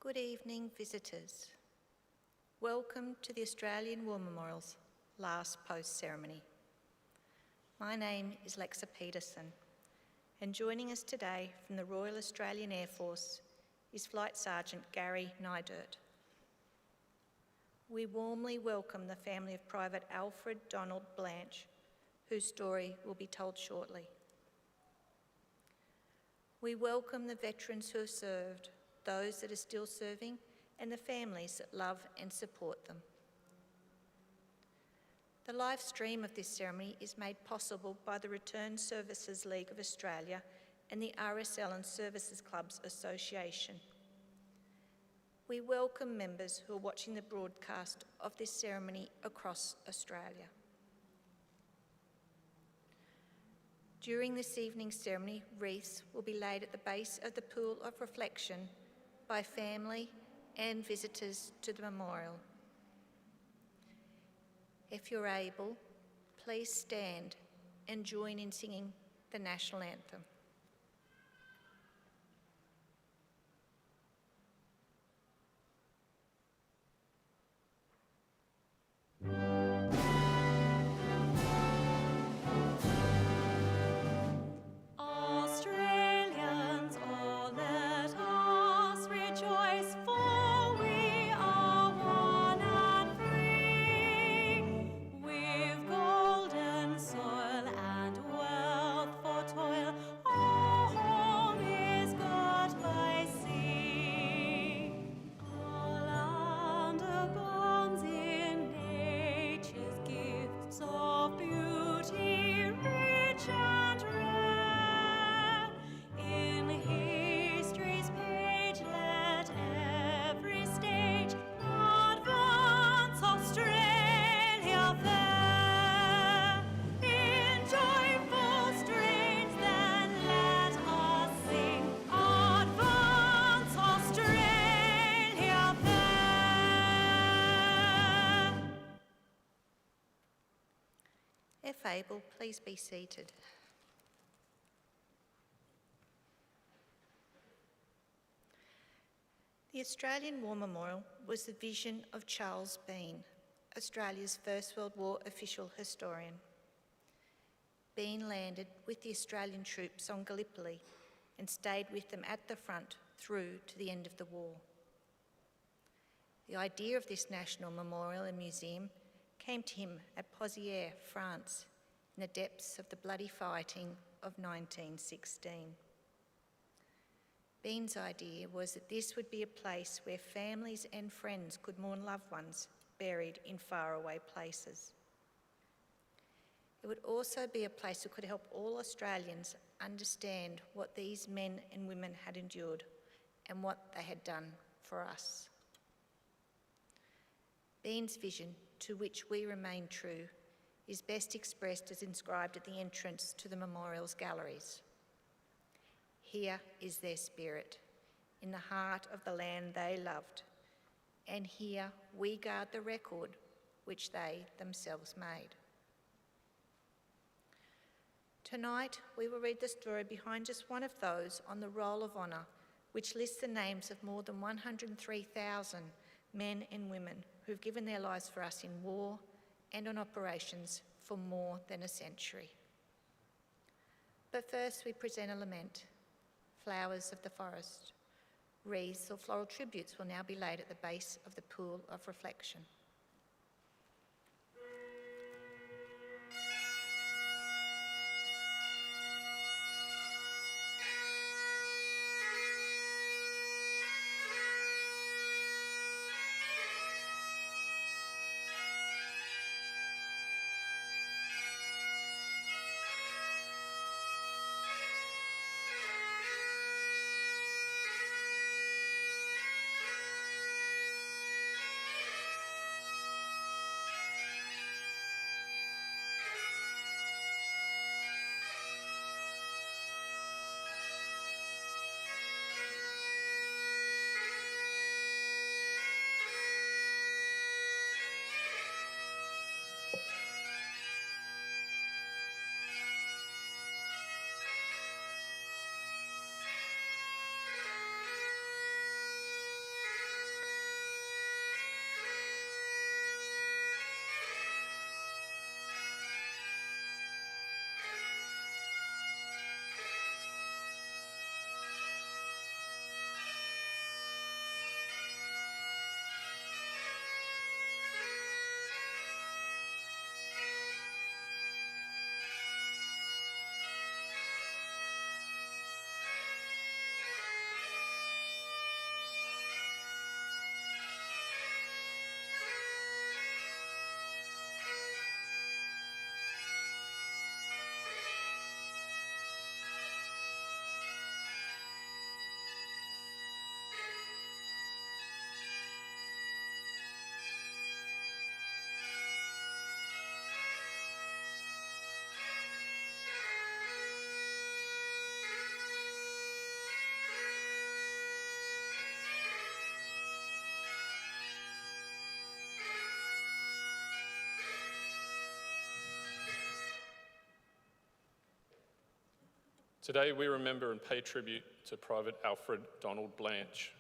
Good evening, visitors. Welcome to the Australian War Memorial's last post ceremony. My name is Lexa Peterson, and joining us today from the Royal Australian Air Force is Flight Sergeant Gary Nydert. We warmly welcome the family of Private Alfred Donald Blanch, whose story will be told shortly. We welcome the veterans who have served, those that are still serving, and the families that love and support them. The live stream of this ceremony is made possible by the Returned Services League of Australia and the RSL and Services Clubs Association. We welcome members who are watching the broadcast of this ceremony across Australia. During this evening's ceremony, wreaths will be laid at the base of the pool of reflection by family and visitors to the memorial. If you're able, please stand and join in singing the national anthem. If able, please be seated. The Australian War Memorial was the vision of Charles Bean, Australia's First World War official historian. Bean landed with the Australian troops on Gallipoli and stayed with them at the front through to the end of the war. The idea of this national memorial and museum came to him at Pozières, France, in the depths of the bloody fighting of 1916. Bean's idea was that this would be a place where families and friends could mourn loved ones buried in faraway places. It would also be a place that could help all Australians understand what these men and women had endured and what they had done for us. Bean's vision, to which we remain true, is best expressed as inscribed at the entrance to the memorial's galleries. Here is their spirit, in the heart of the land they loved, and here we guard the record which they themselves made. Tonight, we will read the story behind just one of those on the Roll of Honour, which lists the names of more than 103,000 men and women who've given their lives for us in war and on operations for more than a century. But first we present a lament, Flowers of the Forest. Wreaths or floral tributes will now be laid at the base of the pool of reflection. Today we remember and pay tribute to Private Alfred Donald Blanch.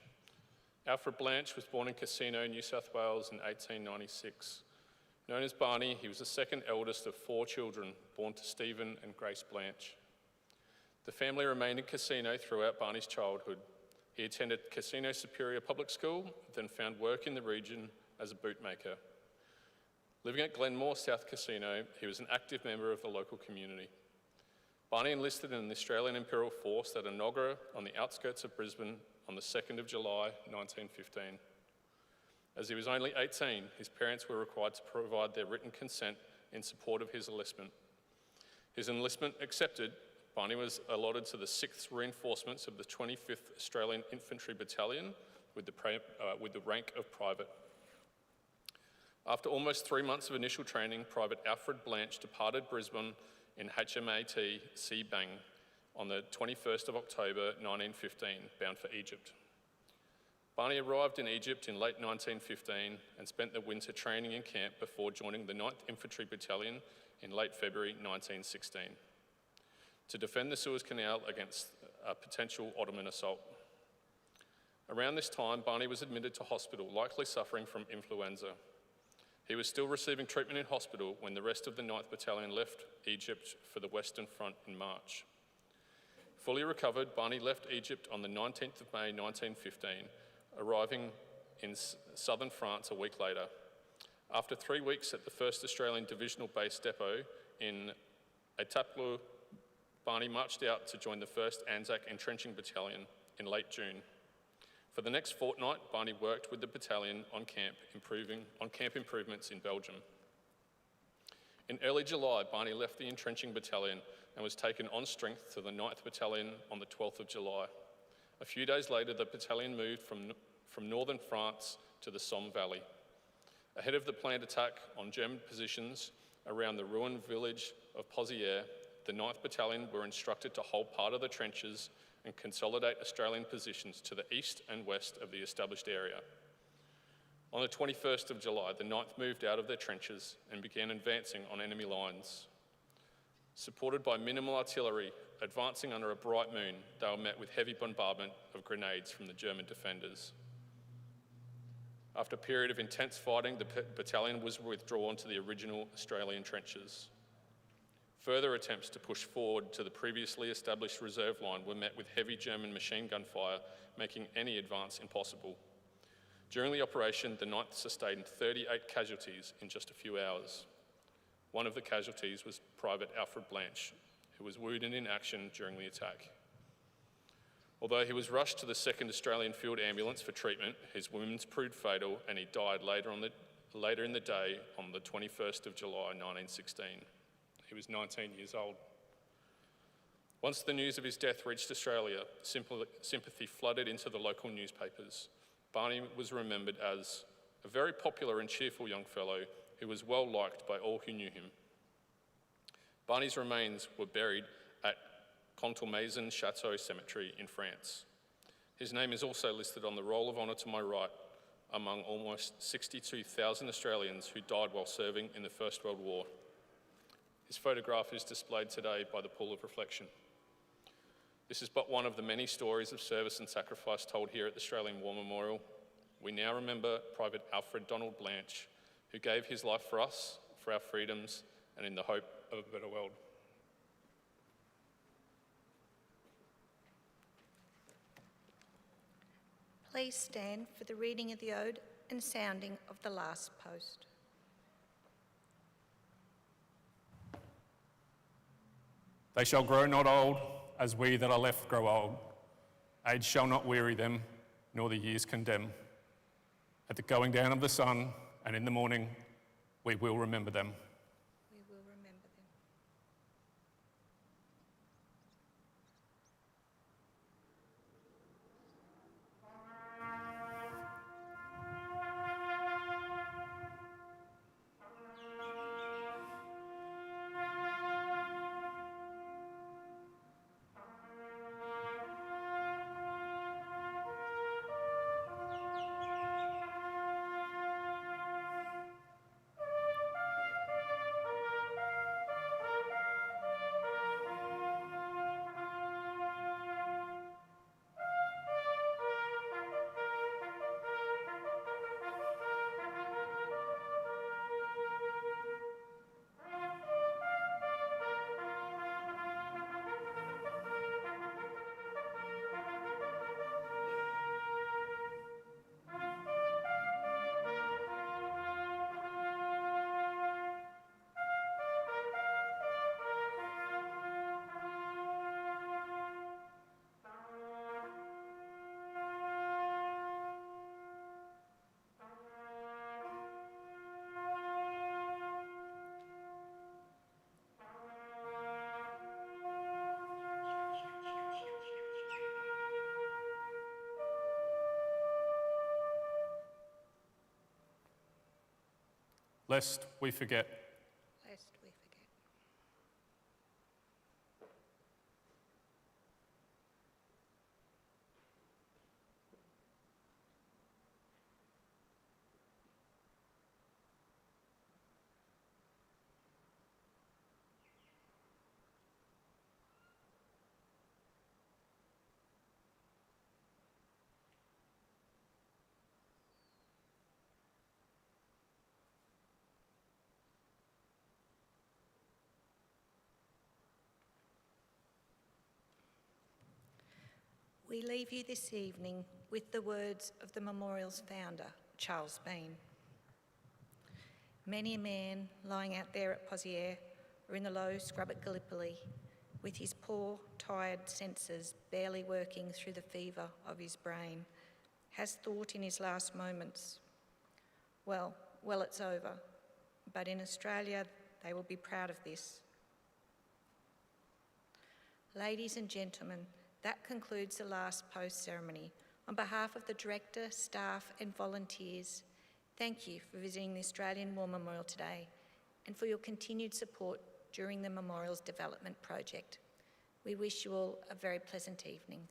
Alfred Blanch was born in Casino, New South Wales in 1896. Known as Barney, he was the second eldest of 4 children born to Stephen and Grace Blanch. The family remained in Casino throughout Barney's childhood. He attended Casino Superior Public School, then found work in the region as a bootmaker. Living at Glenmore, South Casino, he was an active member of the local community. Barney enlisted in the Australian Imperial Force at Enoggera on the outskirts of Brisbane on the 2nd of July, 1915. As he was only 18, his parents were required to provide their written consent in support of his enlistment. His enlistment accepted, Barney was allotted to the 6th Reinforcements of the 25th Australian Infantry Battalion with the rank of private. After almost 3 months of initial training, Private Alfred Blanch departed Brisbane in HMAT Sea Bang on the 21st of October 1915, bound for Egypt. Barney arrived in Egypt in late 1915 and spent the winter training in camp before joining the 9th Infantry Battalion in late February 1916 to defend the Suez Canal against a potential Ottoman assault. Around this time, Barney was admitted to hospital, likely suffering from influenza. He was still receiving treatment in hospital when the rest of the 9th Battalion left Egypt for the Western Front in March. Fully recovered, Barney left Egypt on the 19th of May 1915, arriving in southern France a week later. After 3 weeks at the 1st Australian Divisional Base Depot in Etaples, Barney marched out to join the 1st Anzac Entrenching Battalion in late June. For the next fortnight, Barney worked with the battalion on camp improvements in Belgium. In early July, Barney left the entrenching battalion and was taken on strength to the 9th Battalion on the 12th of July. A few days later, the battalion moved from northern France to the Somme Valley. Ahead of the planned attack on German positions around the ruined village of Pozières, the 9th Battalion were instructed to hold part of the trenches and consolidate Australian positions to the east and west of the established area. On the 21st of July, the 9th moved out of their trenches and began advancing on enemy lines. Supported by minimal artillery, advancing under a bright moon, they were met with heavy bombardment of grenades from the German defenders. After a period of intense fighting, the battalion was withdrawn to the original Australian trenches. Further attempts to push forward to the previously established reserve line were met with heavy German machine gun fire, making any advance impossible. During the operation, the 9th sustained 38 casualties in just a few hours. One of the casualties was Private Alfred Blanch, who was wounded in action during the attack. Although he was rushed to the 2nd Australian Field Ambulance for treatment, his wounds proved fatal and he died later in the day on the 21st of July 1916. He was 19 years old. Once the news of his death reached Australia, sympathy flooded into the local newspapers. Barney was remembered as a very popular and cheerful young fellow who was well liked by all who knew him. Barney's remains were buried at Contalmaison Chateau Cemetery in France. His name is also listed on the Roll of Honour to my right among almost 62,000 Australians who died while serving in the First World War. His photograph is displayed today by the Pool of Reflection. This is but one of the many stories of service and sacrifice told here at the Australian War Memorial. We now remember Private Alfred Donald Blanch, who gave his life for us, for our freedoms, and in the hope of a better world. Please stand for the reading of the ode and sounding of the last post. They shall grow not old, as we that are left grow old. Age shall not weary them, nor the years condemn. At the going down of the sun and in the morning, we will remember them. We will remember them. lest we forget. Lest we forget. We leave you this evening with the words of the memorial's founder, Charles Bean. Many a man lying out there at Poziere or in the low scrub at Gallipoli, with his poor, tired senses barely working through the fever of his brain, has thought in his last moments, well, it's over, but in Australia they will be proud of this. Ladies and gentlemen, that concludes the last post ceremony. On behalf of the Director, staff and volunteers, thank you for visiting the Australian War Memorial today and for your continued support during the Memorial's development project. We wish you all a very pleasant evening.